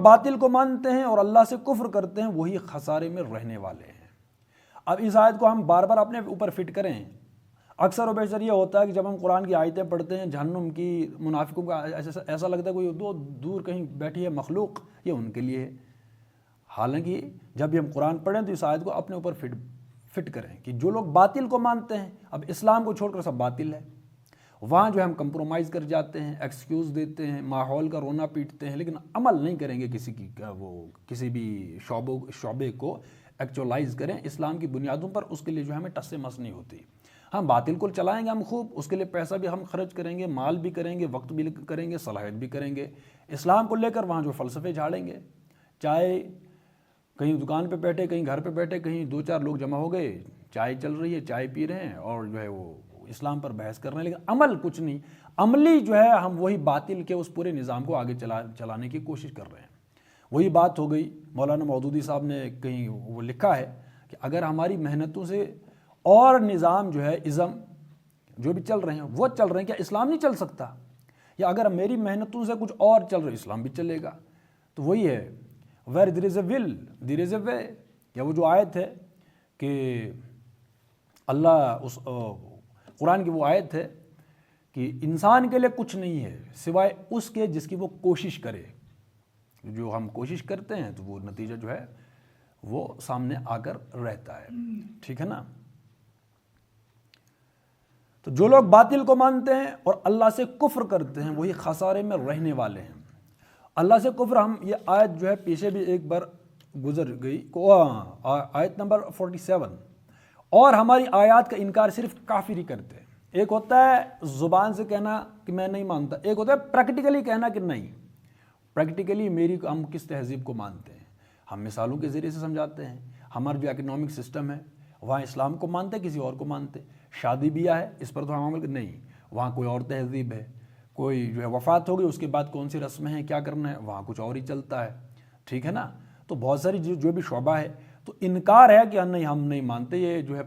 باطل کو مانتے ہیں اور اللہ سے کفر کرتے ہیں وہی خسارے میں رہنے والے ہیں۔ اب اس آیت کو ہم بار بار اپنے اوپر فٹ کریں۔ اکثر و بیشتر یہ ہوتا ہے کہ جب ہم قرآن کی آیتیں پڑھتے ہیں جہنم کی منافقوں کا ایسا لگتا ہے کوئی دور کہیں بیٹھی ہے مخلوق، یہ ان کے لیے ہے۔ حالانکہ جب بھی ہم قرآن پڑھیں تو اس آیت کو اپنے اوپر فٹ کریں کہ جو لوگ باطل کو مانتے ہیں، اب اسلام کو چھوڑ کر سب باطل ہے، وہاں جو ہم کمپرومائز کر جاتے ہیں، ایکسکیوز دیتے ہیں، ماحول کا رونا پیٹتے ہیں، لیکن عمل نہیں کریں گے کسی بھی شعبے کو ایکچولائز کریں اسلام کی بنیادوں پر، اس کے لیے جو ہمیں ٹس سے مس نہیں ہوتی۔ ہم باطل کو چلائیں گے ہم خوب، اس کے لیے پیسہ بھی ہم خرچ کریں گے، مال بھی کریں گے، وقت بھی کریں گے، صلاحیت بھی کریں گے، اسلام کو لے کر وہاں جو فلسفے جھاڑیں گے، چاہے کہیں دکان پہ بیٹھے، کہیں گھر پہ بیٹھے، کہیں 2-4 لوگ جمع ہو گئے، چائے چل رہی ہے، چائے پی رہے ہیں اور جو ہے وہ اسلام پر بحث کر رہے ہیں، لیکن عمل کچھ نہیں۔ عملی جو ہے ہم وہی باطل کے اس پورے نظام کو آگے چلانے کی کوشش کر رہے ہیں۔ وہی بات ہو گئی، مولانا مودودی صاحب نے کہیں وہ لکھا ہے کہ اگر ہماری محنتوں سے اور نظام جو ہے ازم جو بھی چل رہے ہیں وہ چل رہے ہیں، کیا اسلام نہیں چل سکتا؟ یا اگر میری محنتوں سے کچھ اور چل رہا ہے اسلام بھی چلے گا؟ تو وہی ہے where there is a will there is a way، یا وہ جو آیت ہے کہ اللہ قرآن کی وہ آیت ہے کہ انسان کے لیے کچھ نہیں ہے سوائے اس کے جس کی وہ کوشش کرے، جو ہم کوشش کرتے ہیں تو وہ نتیجہ جو ہے وہ سامنے آ کر رہتا ہے، ٹھیک ہے نا؟ تو جو لوگ باطل کو مانتے ہیں اور اللہ سے کفر کرتے ہیں وہی خسارے میں رہنے والے ہیں۔ اللہ سے کفر، ہم یہ آیت جو ہے پیچھے بھی ایک بار گزر گئی، آیت نمبر 47، اور ہماری آیات کا انکار صرف کافر ہی کرتے ہیں۔ ایک ہوتا ہے زبان سے کہنا کہ میں نہیں مانتا، ایک ہوتا ہے پریکٹیکلی کہنا کہ نہیں، پریکٹیکلی ہم کس تہذیب کو مانتے ہیں، ہم مثالوں کے ذریعے سے سمجھاتے ہیں۔ ہمارا جو اکنامک سسٹم ہے وہاں اسلام کو مانتے کسی اور کو مانتے، شادی بیاہ ہے اس پر تو ہم عمل نہیں، وہاں کوئی اور تہذیب ہے، کوئی جو ہے وفات ہو گئی اس کے بعد کون سی رسمیں ہیں، کیا کرنا ہے، وہاں کچھ اور ہی چلتا ہے، ٹھیک ہے نا؟ تو بہت ساری جو بھی شعبہ ہے تو انکار ہے کہ نہیں ہم نہیں مانتے، یہ جو ہے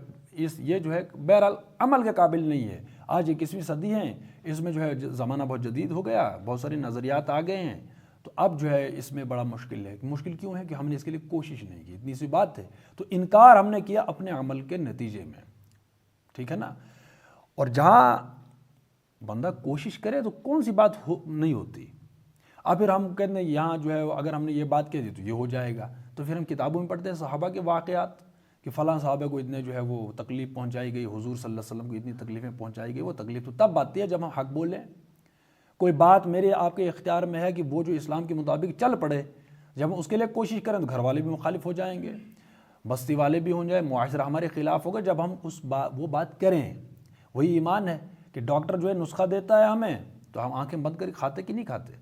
یہ جو ہے بہرحال عمل کے قابل نہیں ہے۔ آج 21ویں صدی ہے، اس میں جو ہے زمانہ بہت جدید ہو گیا، بہت سارے نظریات آ گئے ہیں، تو اب جو ہے اس میں بڑا مشکل ہے۔ مشکل کیوں ہے کہ ہم نے اس کے لیے کوشش نہیں کی، اتنی سی بات ہے۔ تو انکار ہم نے کیا اپنے عمل کے نتیجے میں، ٹھیک ہے نا؟ اور جہاں بندہ کوشش کرے تو کون سی بات نہیں ہوتی۔ اب پھر ہم کہتے ہیں یہاں جو ہے اگر ہم نے یہ بات کہہ دی تو یہ ہو جائے گا، تو پھر ہم کتابوں میں پڑھتے ہیں صحابہ کے واقعات کہ فلاں صحابہ کو اتنے جو ہے وہ تکلیف پہنچائی گئی، حضور صلی اللہ علیہ وسلم کو اتنی تکلیفیں پہنچائی گئی۔ وہ تکلیف تو تب آتی ہے جب ہم حق بولیں، کوئی بات میرے آپ کے اختیار میں ہے کہ وہ جو اسلام کے مطابق چل پڑے، جب ہم اس کے لیے کوشش کریں تو گھر والے بھی مخالف ہو جائیں گے، بستی والے بھی ہوں جائیں، معاشرہ ہمارے خلاف ہوگا۔ جب ہم وہ بات کریں، وہی ایمان ہے کہ ڈاکٹر جو ہے نسخہ دیتا ہے ہمیں تو ہم آنکھیں بند کر کھاتے کہ نہیں کھاتے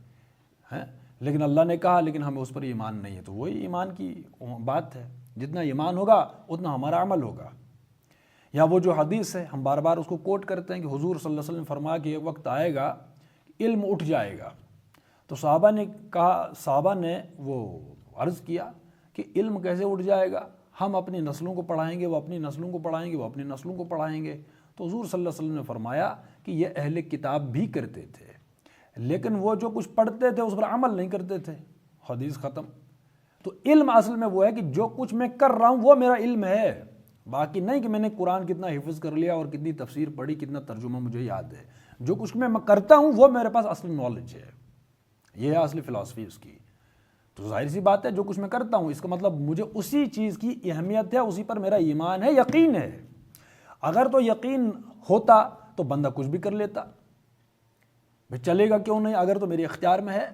ہیں، لیکن اللہ نے کہا لیکن ہمیں اس پر ایمان نہیں ہے، تو وہی ایمان کی بات ہے۔ جتنا ایمان ہوگا اتنا ہمارا عمل ہوگا۔ یا وہ جو حدیث ہے ہم بار بار اس کو کوٹ کرتے ہیں کہ حضور صلی اللہ علیہ وسلم نے فرمایا کہ ایک وقت آئے گا علم اٹھ جائے گا، تو صحابہ نے وہ عرض کیا کہ علم کیسے اٹھ جائے گا، ہم اپنی نسلوں کو پڑھائیں گے، وہ اپنی نسلوں کو پڑھائیں گے، وہ اپنی نسلوں کو پڑھائیں گے۔ تو حضور صلی اللہ علیہ وسلم نے فرمایا کہ یہ اہل کتاب بھی کرتے تھے، لیکن وہ جو کچھ پڑھتے تھے اس پر عمل نہیں کرتے تھے۔ حدیث ختم۔ تو علم اصل میں وہ ہے کہ جو کچھ میں کر رہا ہوں وہ میرا علم ہے، باقی نہیں کہ میں نے قرآن کتنا حفظ کر لیا اور کتنی تفسیر پڑھی، کتنا ترجمہ مجھے یاد ہے۔ جو کچھ میں کرتا ہوں وہ میرے پاس اصل نالج ہے، یہ ہے اصل فلسفی اس کی۔ تو ظاہر سی بات ہے جو کچھ میں کرتا ہوں اس کا مطلب مجھے اسی چیز کی اہمیت ہے، اسی پر میرا ایمان ہے، یقین ہے۔ اگر تو یقین ہوتا تو بندہ کچھ بھی کر لیتا، بھئی چلے گا کیوں نہیں اگر تو میرے اختیار میں ہے۔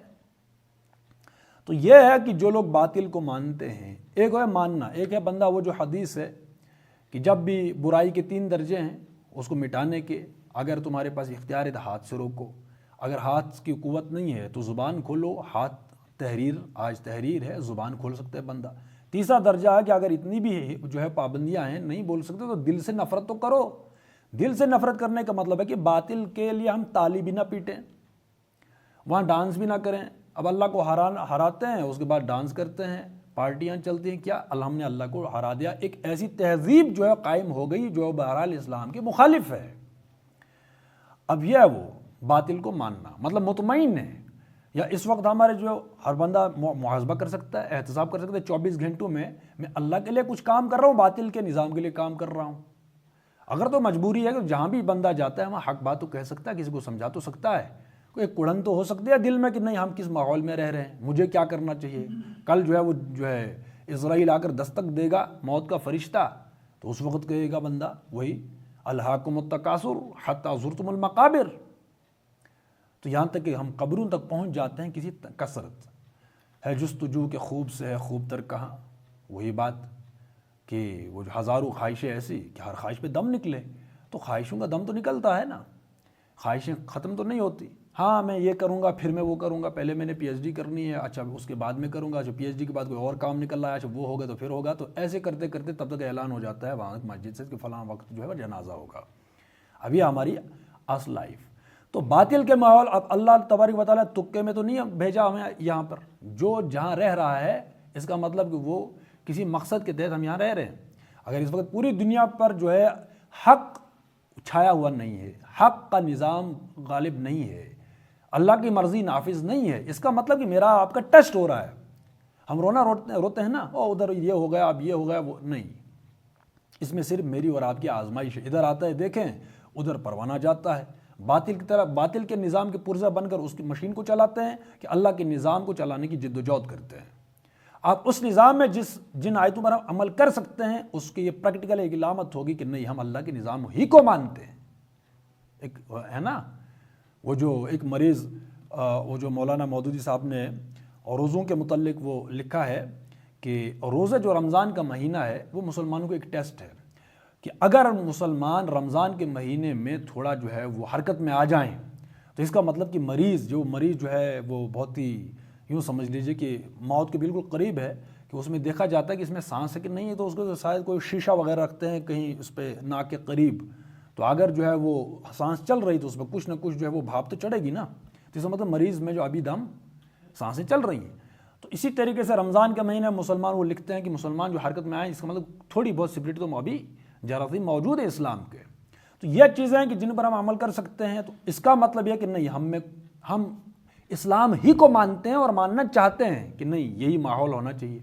تو یہ ہے کہ جو لوگ باطل کو مانتے ہیں، ایک ہے ماننا، ایک ہے بندہ وہ جو حدیث ہے کہ جب بھی برائی کے 3 درجے ہیں اس کو مٹانے کے، اگر تمہارے پاس اختیار ہے تو ہاتھ سے روکو، اگر ہاتھ کی قوت نہیں ہے تو زبان کھولو، ہاتھ تحریر، آج تحریر ہے، زبان کھول سکتا ہے بندہ۔ تیسرا درجہ ہے کہ اگر اتنی بھی جو ہے پابندیاں ہیں نہیں بول سکتے تو دل سے نفرت تو کرو۔ دل سے نفرت کرنے کا مطلب ہے کہ باطل کے لیے ہم تالی بھی نہ پیٹیں، وہاں ڈانس بھی نہ کریں۔ اب اللہ کو ہراتے ہیں اس کے بعد ڈانس کرتے ہیں، پارٹیاں چلتی ہیں، کیا ہم نے اللہ کو ہرا دیا؟ ایک ایسی تہذیب جو ہے قائم ہو گئی جو بہرحال اسلام کے مخالف ہے۔ اب یہ ہے وہ باطل کو ماننا، مطلب مطمئن ہے یا اس وقت ہمارے جو ہر بندہ محاسبہ کر سکتا ہے، احتساب کر سکتا ہے 24 گھنٹوں میں اللہ کے لیے کچھ کام کر رہا ہوں، باطل کے نظام کے لیے کام کر رہا ہوں. اگر تو مجبوری ہے کہ جہاں بھی بندہ جاتا ہے وہاں حق بات تو کہہ سکتا ہے، کسی کو سمجھا تو سکتا ہے. کوئی کڑن تو ہو سکتی ہے دل میں کہ نہیں ہم کس ماحول میں رہ رہے ہیں، مجھے کیا کرنا چاہیے. کل جو ہے وہ جو ہے اسرائیل آ کر دستک دے گا موت کا فرشتہ، تو اس وقت کہے گا بندہ وہی الہاکم التکاثر حتی زرتم المقابر. تو یہاں تک کہ ہم قبروں تک پہنچ جاتے ہیں کسی کثرت ہے جستجو کے خوب سے ہے خوب تر کہاں. وہی بات کہ وہ جو ہزاروں خواہشیں ایسی کہ ہر خواہش پہ دم نکلے، تو خواہشوں کا دم تو نکلتا ہے نا، خواہشیں ختم تو نہیں ہوتی. ہاں میں یہ کروں گا پھر میں وہ کروں گا، پہلے میں نے پی ایچ ڈی کرنی ہے، اچھا اس کے بعد میں کروں گا، اچھا پی ایچ ڈی کے بعد کوئی اور کام نکل رہا ہے، اچھا وہ ہوگا تو پھر ہوگا. تو ایسے کرتے کرتے تب تک اعلان ہو جاتا ہے وہاں مسجد سے کہ فلاں وقت جو ہے وہ جنازہ ہوگا. ابھی ہماری اصل لائف تو باطل کے ماحول. اب اللہ تبارک و تعالیٰ تکے میں تو نہیں بھیجا ہمیں یہاں پر، جو جہاں رہ رہا ہے اس کا مطلب کہ وہ کسی مقصد کے تحت ہم یہاں رہ رہے ہیں. اگر اس وقت پوری دنیا پر جو ہے حق چھایا ہوا نہیں ہے، حق کا نظام غالب نہیں ہے، اللہ کی مرضی نافذ نہیں ہے، اس کا مطلب کہ میرا آپ کا ٹیسٹ ہو رہا ہے. ہم روتے ہیں نا، او ادھر یہ ہو گیا اب یہ ہو گیا، وہ نہیں. اس میں صرف میری اور آپ کی آزمائش ہے. ادھر آتا ہے دیکھیں ادھر پروانہ جاتا ہے، باطل کی طرف، باطل کے نظام کے پرزہ بن کر اس کی مشین کو چلاتے ہیں کہ اللہ کے نظام کو چلانے کی جد و جہد کرتے ہیں. آپ اس نظام میں جن آیتوں پر ہم عمل کر سکتے ہیں اس کی یہ پریکٹیکل ایک علامت ہوگی کہ نہیں ہم اللہ کے نظام ہی کو مانتے ہیں. ایک ہے نا وہ جو ایک مریض، وہ جو مولانا مودودی صاحب نے روزوں کے متعلق وہ لکھا ہے کہ روزہ جو رمضان کا مہینہ ہے وہ مسلمانوں کو ایک ٹیسٹ ہے کہ اگر مسلمان رمضان کے مہینے میں تھوڑا جو ہے وہ حرکت میں آ جائیں تو اس کا مطلب کہ مریض جو ہے وہ بہت ہی یوں سمجھ لیجئے کہ موت کے بالکل قریب ہے، کہ اس میں دیکھا جاتا ہے کہ اس میں سانس ہے کہ نہیں ہے، تو اس کو شاید کوئی شیشہ وغیرہ رکھتے ہیں کہیں اس پہ ناک کے قریب، تو اگر جو ہے وہ سانس چل رہی تو اس پہ کچھ نہ کچھ جو ہے وہ بھاپ تو چڑھے گی نا. تو اس کا مطلب مریض میں جو ابھی دم سانسیں چل رہی ہیں. تو اسی طریقے سے رمضان کا مہینہ مسلمان وہ لکھتے ہیں کہ مسلمان جو حرکت میں آئیں، اس کا مطلب تھوڑی بہت سپرٹ تو ابھی جراثیم موجود ہے اسلام کے. تو یہ چیزیں ہیں کہ جن پر ہم عمل کر سکتے ہیں. تو اس کا مطلب یہ کہ نہیں ہم اسلام ہی کو مانتے ہیں اور ماننا چاہتے ہیں کہ نہیں یہی ماحول ہونا چاہیے.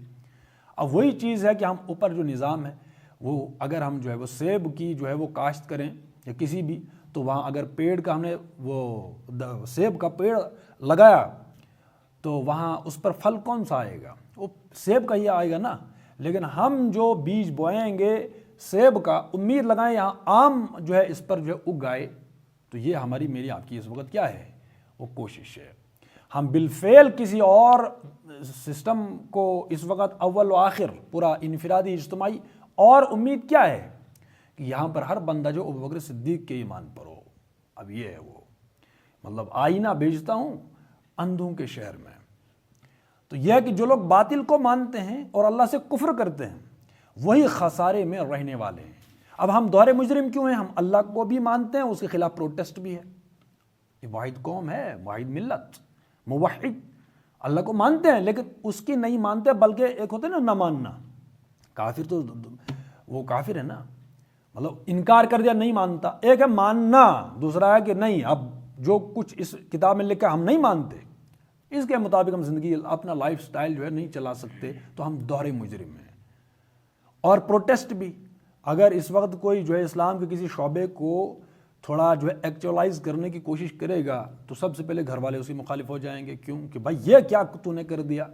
اب وہی چیز ہے کہ ہم اوپر جو نظام ہے وہ اگر ہم جو ہے وہ سیب کی جو ہے وہ کاشت کریں یا کسی بھی، تو وہاں اگر پیڑ کا ہم نے وہ سیب کا پیڑ لگایا تو وہاں اس پر پھل کون سا آئے گا؟ وہ سیب کا ہی آئے گا نا. لیکن ہم جو بیج بوئیں گے سیب کا، امید لگائیں یہاں آم جو ہے اس پر جو ہے اگائے. تو یہ ہماری میری آپ کی اس وقت کیا ہے وہ کوشش ہے. ہم بالفعل کسی اور سسٹم کو اس وقت اول و آخر پورا انفرادی اجتماعی، اور امید کیا ہے کہ یہاں پر ہر بندہ جو ابوبکر صدیق کے ایمان پر ہو. اب یہ ہے وہ مطلب آئینہ بیچتا ہوں اندھوں کے شہر میں. تو یہ ہے کہ جو لوگ باطل کو مانتے ہیں اور اللہ سے کفر کرتے ہیں وہی خسارے میں رہنے والے ہیں. اب ہم دور مجرم کیوں ہیں؟ ہم اللہ کو بھی مانتے ہیں، اس کے خلاف پروٹیسٹ بھی ہے. یہ واحد قوم ہے، واحد ملت، موحد، اللہ کو مانتے ہیں لیکن اس کی نہیں مانتے، بلکہ ایک ہوتا ہے نا نہ ماننا. کافر تو وہ کافر ہے نا، مطلب انکار کر دیا نہیں مانتا. ایک ہے ماننا، دوسرا ہے کہ نہیں اب جو کچھ اس کتاب میں لکھا ہم نہیں مانتے، اس کے مطابق ہم زندگی اپنا لائف سٹائل جو ہے نہیں چلا سکتے، تو ہم دور مجرم ہیں. اور پروٹیسٹ بھی، اگر اس وقت کوئی جو ہے اسلام کے کسی شعبے کو تھوڑا جو ہے ایکچولائز کرنے کی کوشش کرے گا تو سب سے پہلے گھر والے اسی مخالف ہو جائیں گے. کیوں کہ بھائی یہ کیا تو نے کر دیا،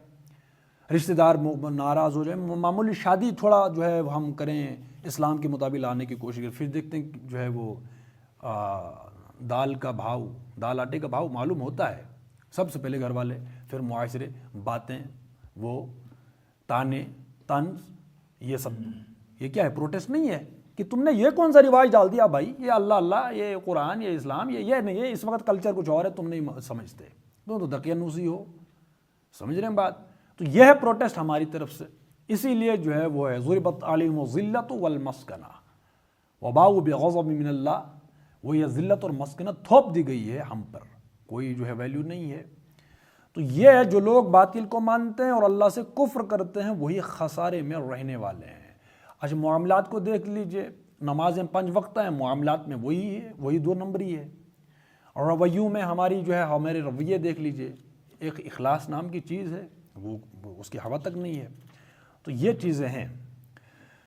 رشتہ دار ناراض ہو جائیں. معمولی شادی تھوڑا جو ہے ہم کریں اسلام کے مطابق لانے کی کوشش کریں، پھر دیکھتے ہیں جو ہے وہ دال آٹے کا بھاؤ معلوم ہوتا ہے. سب سے پہلے گھر والے، پھر معاشرے، باتیں، وہ تانے طنز، یہ سب. یہ کیا ہے؟ پروٹیسٹ نہیں ہے کہ تم نے یہ کون سا رواج ڈال دیا بھائی، یہ اللہ، یہ قرآن، یہ اسلام، یہ نہیں ہے. اس وقت کلچر کچھ اور ہے، تم نہیں سمجھتے، تم تو دقیانوسی ہو. سمجھ رہے ہیں بات؟ تو یہ ہے پروٹیسٹ ہماری طرف سے. اسی لیے جو ہے وہ ہے ضربت علیہم الذلۃ والمسکنہ وباؤوا بغضب من اللہ. وہ یہ ذلت اور مسکنت تھوپ دی گئی ہے ہم پر، کوئی جو ہے ویلیو نہیں ہے. تو یہ ہے جو لوگ باطل کو مانتے ہیں اور اللہ سے کفر کرتے ہیں وہی خسارے میں رہنے والے ہیں. اچھا معاملات کو دیکھ لیجئے، نمازیں 5 وقت ہیں، معاملات میں وہی ہے، وہی 2 نمبری ہے. اور رویوں میں ہماری جو ہے ہمارے رویے دیکھ لیجئے، ایک اخلاص نام کی چیز ہے، وہ اس کی ہوا تک نہیں ہے۔ تو یہ چیزیں ہیں۔